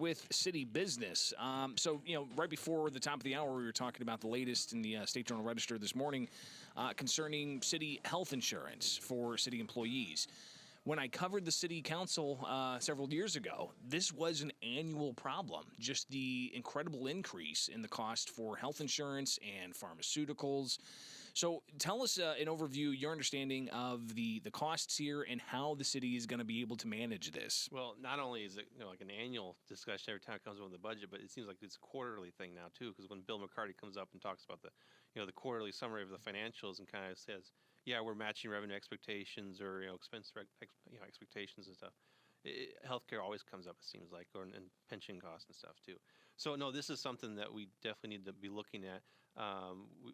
with city business. So, right before the top of the hour, we were talking about the latest in the State Journal Register this morning concerning city health insurance for city employees. When I covered the city council several years ago, this was an annual problem. Just the incredible increase in the cost for health insurance and pharmaceuticals. So tell us an overview, your understanding of the costs here and how the city is going to be able to manage this. Well, not only is it like an annual discussion every time it comes up with the budget, but it seems like it's a quarterly thing now too. Because when Bill McCarty comes up and talks about the quarterly summary of the financials and kind of says, yeah, we're matching revenue expectations or expense expectations and stuff. Healthcare always comes up, it seems like, and pension costs and stuff too. So no, this is something that we definitely need to be looking at.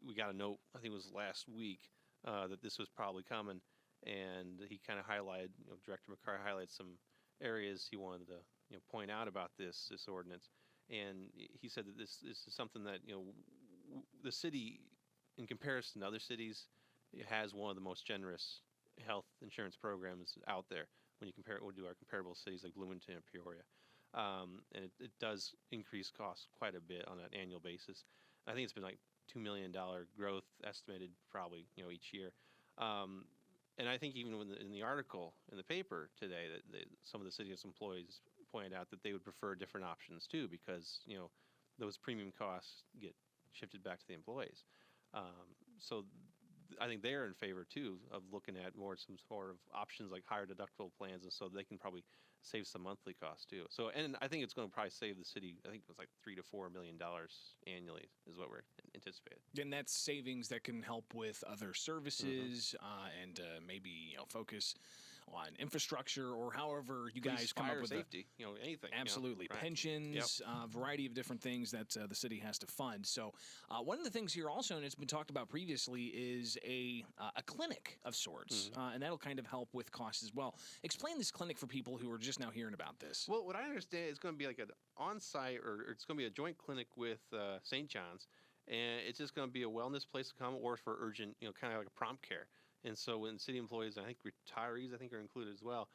We got a note, I think it was last week, that this was probably coming, and he kind of highlighted, Director McCarty highlighted some areas he wanted to point out about this ordinance, and he said that this is something that the city, in comparison to other cities, it has one of the most generous health insurance programs out there when you compare it to our comparable cities like Bloomington and Peoria. And it does increase costs quite a bit on an annual basis. I think it's been like $2 million growth estimated probably each year. And I think even in the article in the paper today that some of the city's employees pointed out that they would prefer different options too because those premium costs get shifted back to the employees. So I think they're in favor too of looking at some sort of options like higher deductible plans, and so they can probably save some monthly costs too. So, and I think it's going to probably save the city. I think it was like $3 to $4 million annually is what we're anticipating. And that's savings that can help with other services and maybe focus on infrastructure or however you guys come up with safety, anything. Absolutely, right. Pensions, a variety of different things that the city has to fund. So one of the things here also, and it's been talked about previously, is a clinic of sorts, and that'll kind of help with costs as well. Explain this clinic for people who are just now hearing about this. Well, what I understand is going to be like an on-site or it's going to be a joint clinic with St. John's, and it's just going to be a wellness place to come or for urgent, kind of like a prompt care. And so when city employees, I think retirees, are included as well,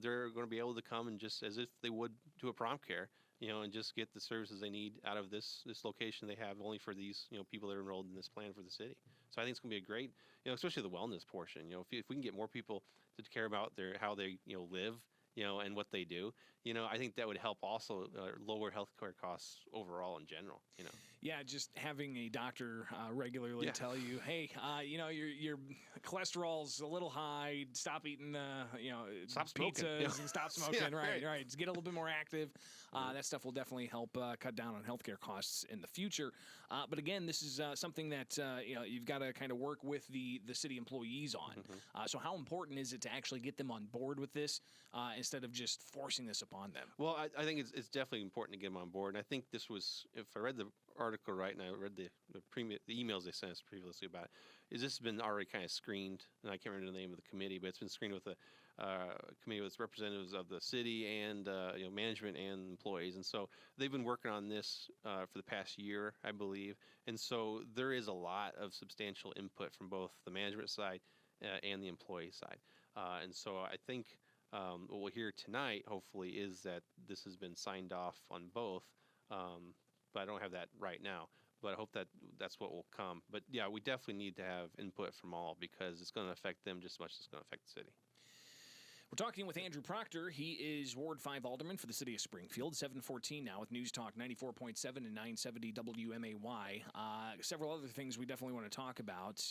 they're going to be able to come and just as if they would to a prompt care, and just get the services they need out of this location they have only for these, people that are enrolled in this plan for the city. So I think it's going to be a great, especially the wellness portion. If we can get more people to care about how they, live, and what they do, I think that would help also lower healthcare costs overall in general, Yeah, just having a doctor regularly tell you, hey, your cholesterol's a little high. Stop eating, stop pizzas and stop smoking. Yeah, right. Just get a little bit more active. That stuff will definitely help cut down on healthcare costs in the future. But again, this is something that you've got to kind of work with the city employees on. So how important is it to actually get them on board with this instead of just forcing this upon them? Well, I think it's definitely important to get them on board. And I think this was, if I read the article right and I read the emails they sent us previously about it, this has been already kind of screened, and I can't remember the name of the committee, but it's been screened with a committee with representatives of the city and management and employees. And so they've been working on this for the past year, I believe. And so there is a lot of substantial input from both the management side and the employee side. And so I think what we'll hear tonight, hopefully, is that this has been signed off on both. But I don't have that right now. But I hope that's what will come. But yeah, we definitely need to have input from all because it's going to affect them just as much as it's going to affect the city. We're talking with Andrew Proctor. He is Ward 5 Alderman for the city of Springfield. 714 now with News Talk 94.7 and 970 WMAY. Several other things we definitely want to talk about.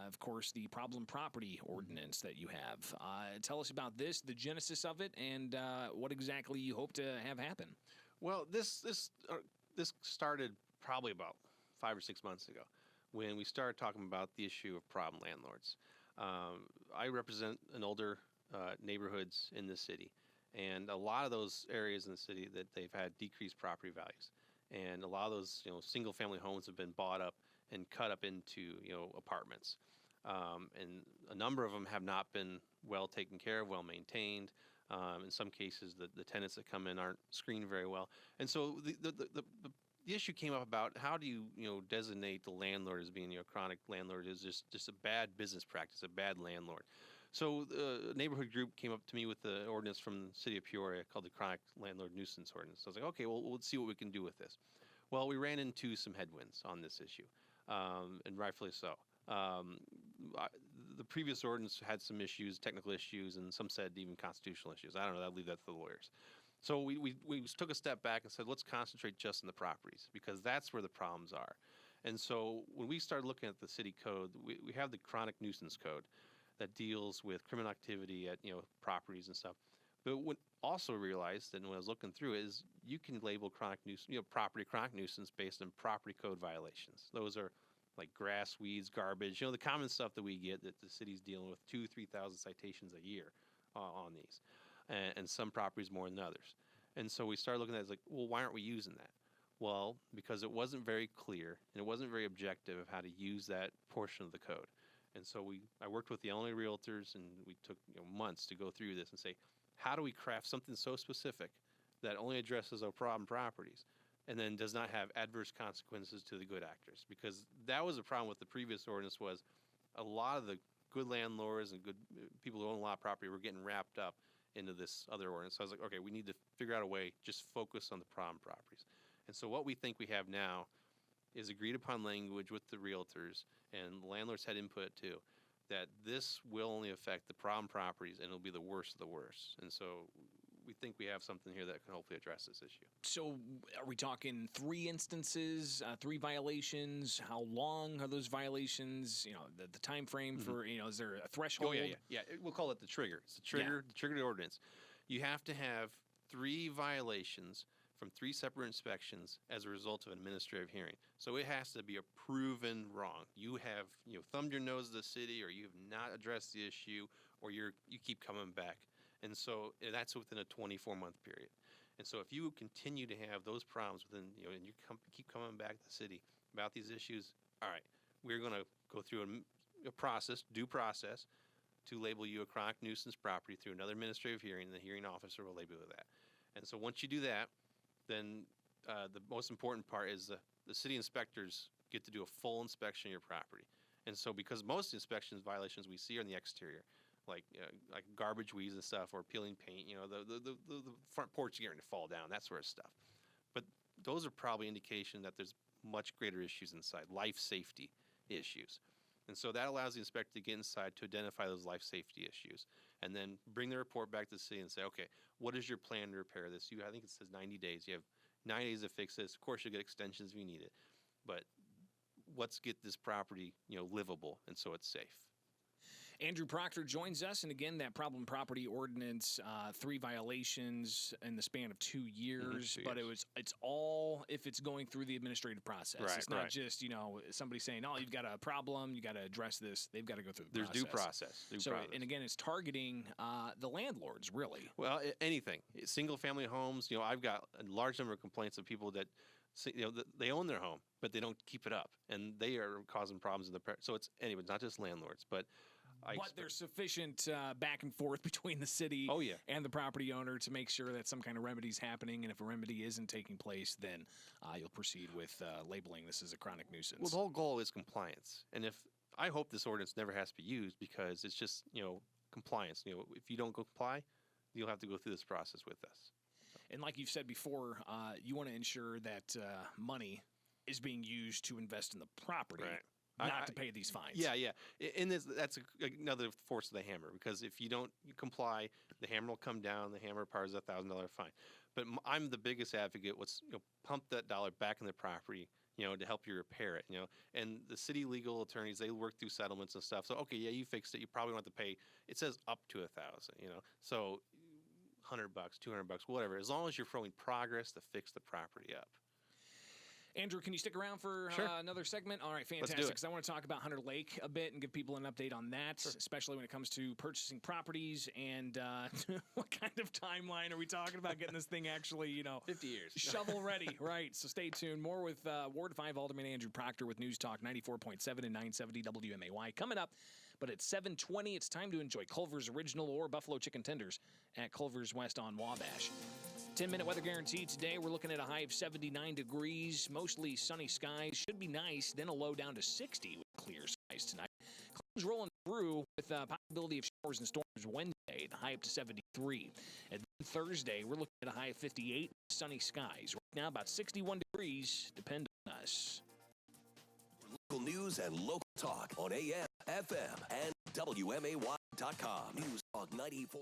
Of course, the problem property ordinance that you have. Tell us about this, the genesis of it, and what exactly you hope to have happen. Well, this started probably about 5 or 6 months ago when we started talking about the issue of problem landlords. I represent an older neighborhoods in the city, and a lot of those areas in the city that they've had decreased property values, and a lot of those single family homes have been bought up and cut up into apartments, and a number of them have not been well taken care of, well maintained. In some cases, the tenants that come in aren't screened very well, and so the issue came up about how do you designate the landlord as being a chronic landlord is just a bad business practice, a bad landlord. So a neighborhood group came up to me with the ordinance from the city of Peoria called the Chronic Landlord Nuisance Ordinance. So I was like, okay, well, let's see what we can do with this. Well, we ran into some headwinds on this issue, and rightfully so. The previous ordinance had some issues, technical issues, and some said even constitutional issues. I don't know. I'll leave that to the lawyers. So we took a step back and said, let's concentrate just on the properties because that's where the problems are. And so when we started looking at the city code, we have the chronic nuisance code that deals with criminal activity at properties and stuff. But what also realized, and when I was looking through, is you can label chronic nuisance, property chronic nuisance based on property code violations. Those are like grass, weeds, garbage, the common stuff that we get that the city's dealing with 2,000-3,000 citations a year on these, and some properties more than others. And so we started looking at it as like, well, why aren't we using that? Well, because it wasn't very clear and it wasn't very objective of how to use that portion of the code. And so I worked with the Illinois realtors, and we took months to go through this and say, how do we craft something so specific that only addresses our problem properties and then does not have adverse consequences to the good actors? Because that was a problem with the previous ordinance, was a lot of the good landlords and good people who own a lot of property were getting wrapped up into this other ordinance. So I was like, okay, we need to figure out a way, just focus on the problem properties. And so what we think we have now is agreed upon language with the realtors, and the landlords had input too, that this will only affect the problem properties and it'll be the worst of the worst. And so we think we have something here that can hopefully address this issue. So are we talking 3 instances, 3 violations? How long are those violations? The time frame for, is there a threshold? Oh, yeah. We'll call it the trigger. It's the trigger, the trigger ordinance. You have to have 3 violations from 3 separate inspections as a result of an administrative hearing. So it has to be a proven wrong. You have thumbed your nose at the city, or you have not addressed the issue, or you keep coming back. And so that's within a 24-month period. And so if you continue to have those problems within, and you keep coming back to the city about these issues, all right, we're going to go through a process, due process, to label you a chronic nuisance property through another administrative hearing, and the hearing officer will label you that. And so once you do that, then the most important part is the city inspectors get to do a full inspection of your property. And so because most inspections violations we see are in the exterior, like garbage, weeds and stuff, or peeling paint, the front porch is getting to fall down, that sort of stuff. But those are probably indication that there's much greater issues inside, life safety issues. And so that allows the inspector to get inside to identify those life safety issues and then bring the report back to the city and say, okay, what is your plan to repair this? I think it says 90 days. You have 9 days to fix this. Of course, you'll get extensions if you need it. But let's get this property, livable, and so it's safe. Andrew Proctor joins us, and again, that problem property ordinance, 3 violations in the span of 2 years. But it's all if it's going through the administrative process. Right, it's not just somebody saying, "Oh, you've got a problem, you got to address this." They've got to go through the process. There's due process. And again, it's targeting the landlords, really. Well, anything, single-family homes. I've got a large number of complaints of people that they own their home, but they don't keep it up, and they are causing problems in the. So it's not just landlords, but. But there's sufficient back and forth between the city and the property owner to make sure that some kind of remedy is happening. And if a remedy isn't taking place, then you'll proceed with labeling this as a chronic nuisance. Well, the whole goal is compliance. And I hope this ordinance never has to be used because it's just, compliance. If you don't comply, you'll have to go through this process with us. And like you've said before, you want to ensure that money is being used to invest in the property. Right. Not to pay these fines. Yeah. And that's another force of the hammer, because if you don't comply, the hammer will come down. The hammer powers a $1,000 fine. But I'm the biggest advocate. Let's pump that dollar back in the property, to help you repair it. And the city legal attorneys, they work through settlements and stuff. So okay, yeah, you fixed it. You probably don't have to pay. It says up to $1,000. So $100, $200, whatever. As long as you're showing progress to fix the property up. Andrew, can you stick around for another segment? All right, fantastic. Because I want to talk about Hunter Lake a bit and give people an update on that, especially when it comes to purchasing properties and what kind of timeline are we talking about getting this thing actually, 50 years. Shovel ready, right? So stay tuned. More with Ward 5 Alderman Andrew Proctor with News Talk 94.7 and 970 WMAY coming up. But at 7:20, it's time to enjoy Culver's Original or Buffalo Chicken Tenders at Culver's West on Wabash. 10-minute weather guarantee today. We're looking at a high of 79 degrees, mostly sunny skies. Should be nice. Then a low down to 60 with clear skies tonight. Clouds rolling through with a possibility of showers and storms Wednesday, the high up to 73. And then Thursday, we're looking at a high of 58, sunny skies. Right now, about 61 degrees. Depend on us. Local news and local talk on AM, FM, and WMAY.com. News Talk 94.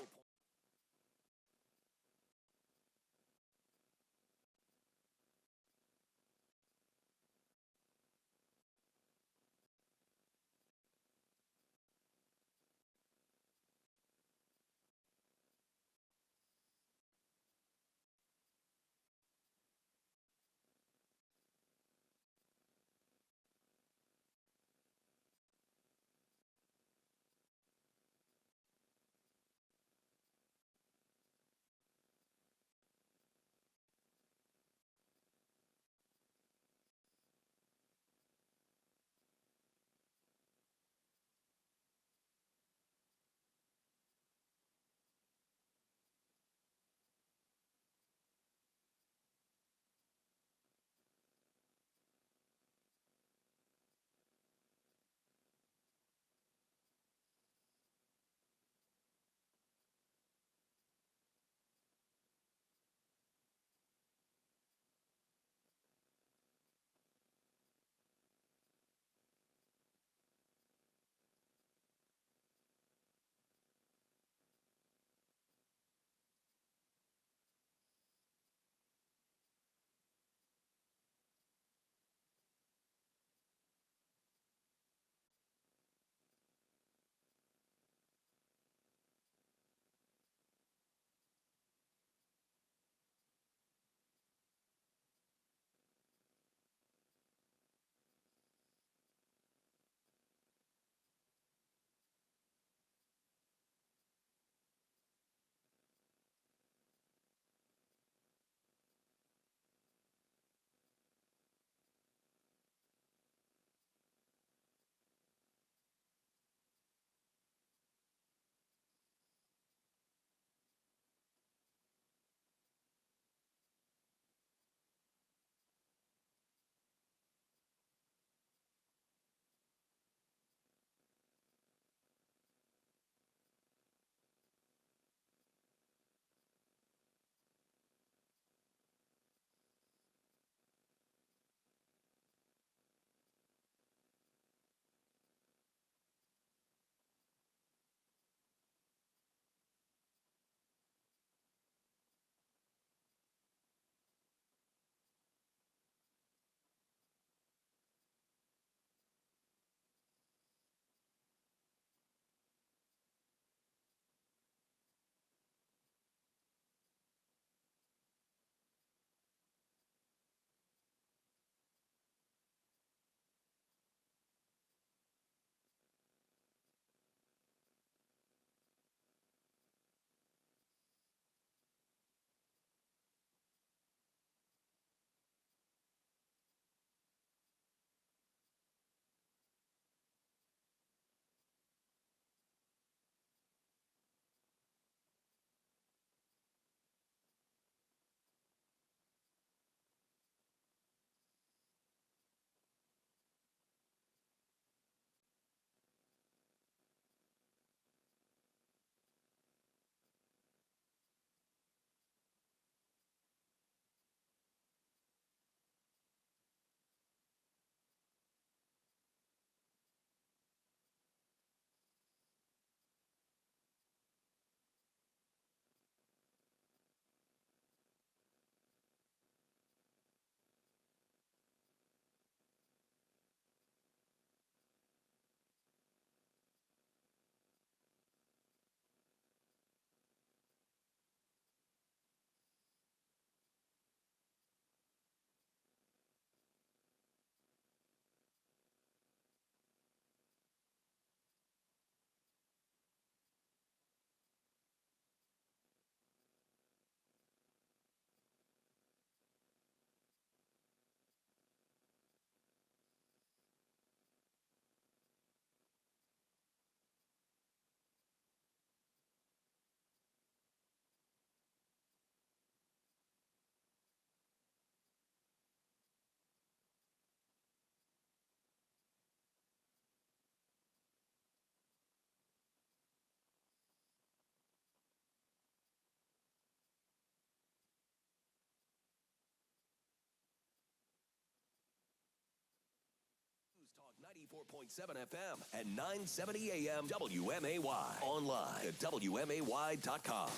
94.7 FM and 970 AM WMAY. Online at WMAY.com.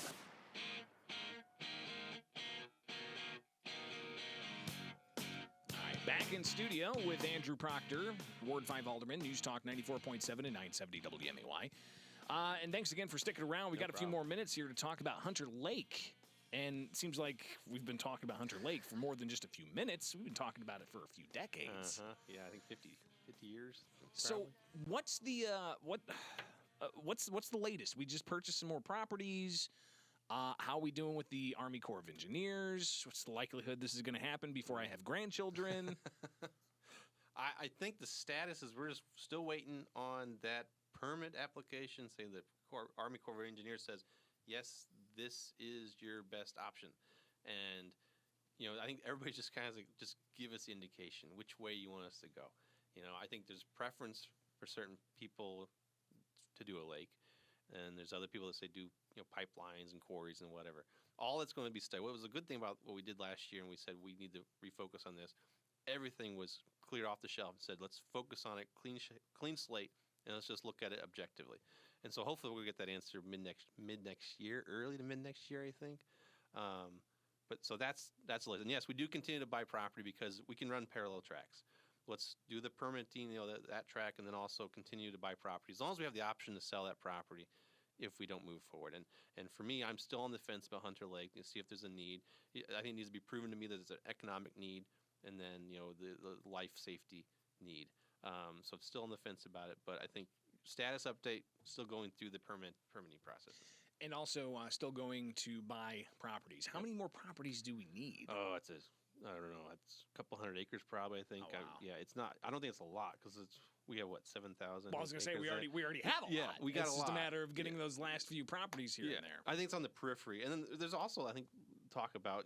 Back in studio with Andrew Proctor, Ward 5 Alderman, News Talk 94.7 and 970 WMAY. And thanks again for sticking around. We got a few more minutes here to talk about Hunter Lake. And it seems like we've been talking about Hunter Lake for more than just a few minutes. We've been talking about it for a few decades. Yeah, I think 50 years. So what's the what's the latest? We just purchased some more properties. How are we doing with the Army Corps of Engineers? What's the likelihood this is going to happen before I have grandchildren? I think the status is we're just still waiting on that permit application, saying the Army Corps of Engineers says, yes, this is your best option. And, I think everybody just kind of just give us the indication which way you want us to go. I think there's preference for certain people to do a lake, and there's other people that say do pipelines and quarries and whatever. All that's going to be studied. What was a good thing about what we did last year, and we said we need to refocus on this. Everything was cleared off the shelf and said let's focus on it, clean slate, and let's just look at it objectively. And so hopefully we'll get that answer mid next year, early to mid next year, I think. But so that's the list. And yes, we do continue to buy property because we can run parallel tracks. Let's do the permitting, that track, and then also continue to buy property as long as we have the option to sell that property if we don't move forward. And for me, I'm still on the fence about Hunter Lake to see if there's a need. I think it needs to be proven to me that there's an economic need and then, the life safety need. So I'm still on the fence about it, but I think status update, still going through the permitting processes. And also still going to buy properties. How many more properties do we need? Oh, I don't know. It's a couple hundred acres probably, I think. Oh, wow. It's not. I don't think it's a lot because we have, 7,000? Well, I was going to say, we already have a lot. We got it's a lot. just a matter of getting those last few properties here and there. I think it's on the periphery. And then there's also, I think, talk about,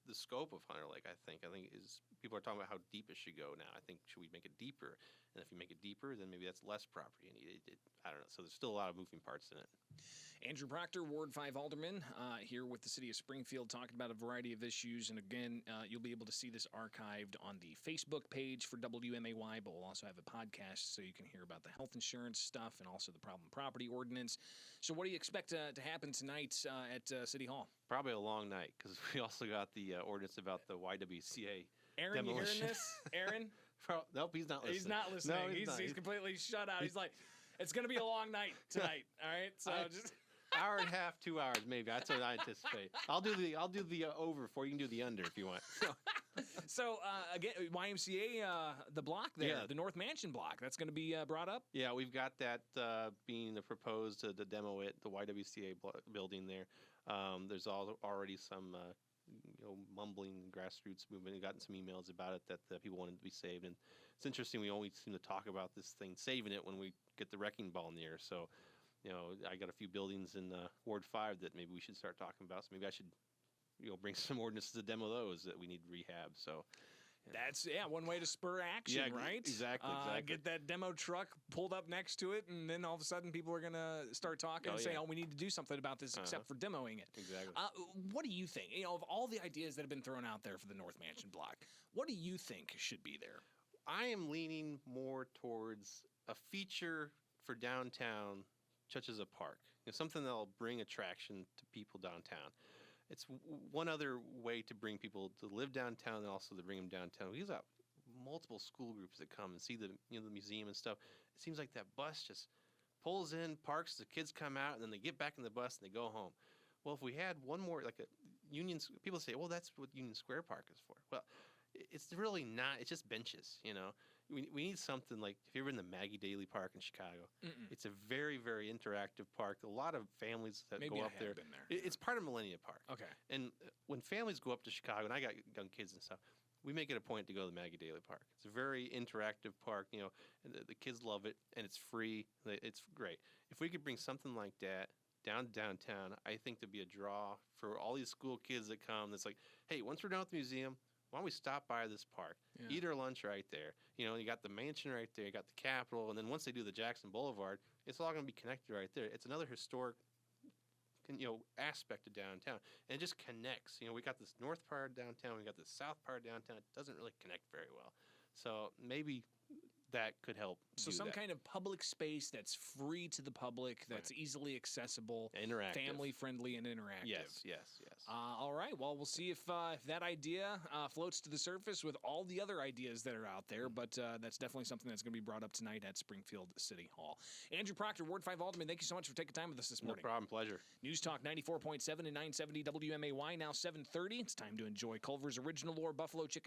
the scope of Hunter Lake, I think is people are talking about how deep it should go now. I think should we make it deeper? And if you make it deeper, then maybe that's less property needed. I don't know. So there's still a lot of moving parts in it. Andrew Proctor, Ward 5 Alderman, here with the City of Springfield, talking about a variety of issues. And again, you'll be able to see this archived on the Facebook page for WMAY, but we'll also have a podcast so you can hear about the health insurance stuff and also the problem property ordinance. So what do you expect to happen tonight at City Hall? Probably a long night because we also got the ordinance about the YWCA Aaron, demolition. you hearing this? Aaron? Nope, he's not listening. He's not listening. No, he's completely shut out. He's like, it's going to be a long night tonight. All right, so just hour and a half, 2 hours, maybe. That's what I anticipate. I'll do the over for you. Can do the under if you want. So again, YMCA, the block there, the North Mansion block, that's going to be brought up. Yeah, we've got that being proposed to demo it, the YWCA building there. There's already some mumbling grassroots movement. We've gotten some emails about it that people wanted to be saved, and it's interesting. We only seem to talk about this thing saving it when we get the wrecking ball in the air. So, I got a few buildings in Ward 5 that maybe we should start talking about. So maybe I should, bring some ordinances to demo those that we need rehab. So. That's one way to spur action, right? Exactly. Get that demo truck pulled up next to it, and then all of a sudden people are going to start talking and say, we need to do something about this except for demoing it. Exactly. What do you think? Of all the ideas that have been thrown out there for the North Mansion block, what do you think should be there? I am leaning more towards a feature for downtown, such as a park. Something that will bring attraction to people downtown. It's one other way to bring people to live downtown and also to bring them downtown. We've got multiple school groups that come and see the museum and stuff. It seems like that bus just pulls in, parks, the kids come out, and then they get back in the bus and they go home. Well, if we had one more, like a Union, people say, well, that's what Union Square Park is for. Well, it's really not. It's just benches, We need something like, if you've ever been to Maggie Daley Park in Chicago, it's a very, very interactive park. A lot of families that go up there. Been there. It's part of Millennia Park. Okay. And when families go up to Chicago, and I got young kids and stuff, we make it a point to go to the Maggie Daley Park. It's a very interactive park, and the kids love it, and it's free. It's great. If we could bring something like that downtown, I think there'd be a draw for all these school kids that come. That's like, hey, once we're done with the museum, why don't we stop by this park, eat our lunch right there? You got the mansion right there, you got the Capitol, and then once they do the Jackson Boulevard, it's all going to be connected right there. It's another historic, aspect of downtown, and it just connects. We got this north part of downtown, we got this south part of downtown. It doesn't really connect very well. So maybe that could help. So do some that. kind of public space that's free to the public, that's easily accessible, Interactive. family-friendly, and interactive. Yes. All right. Well, we'll see if that idea floats to the surface with all the other ideas that are out there. But that's definitely something that's going to be brought up tonight at Springfield City Hall. Andrew Proctor, Ward 5 Alderman, thank you so much for taking time with us this No morning. problem. Pleasure. News Talk 94.7 and 970 WMAY, now 7:30. It's time to enjoy Culver's Original Or Buffalo Chicken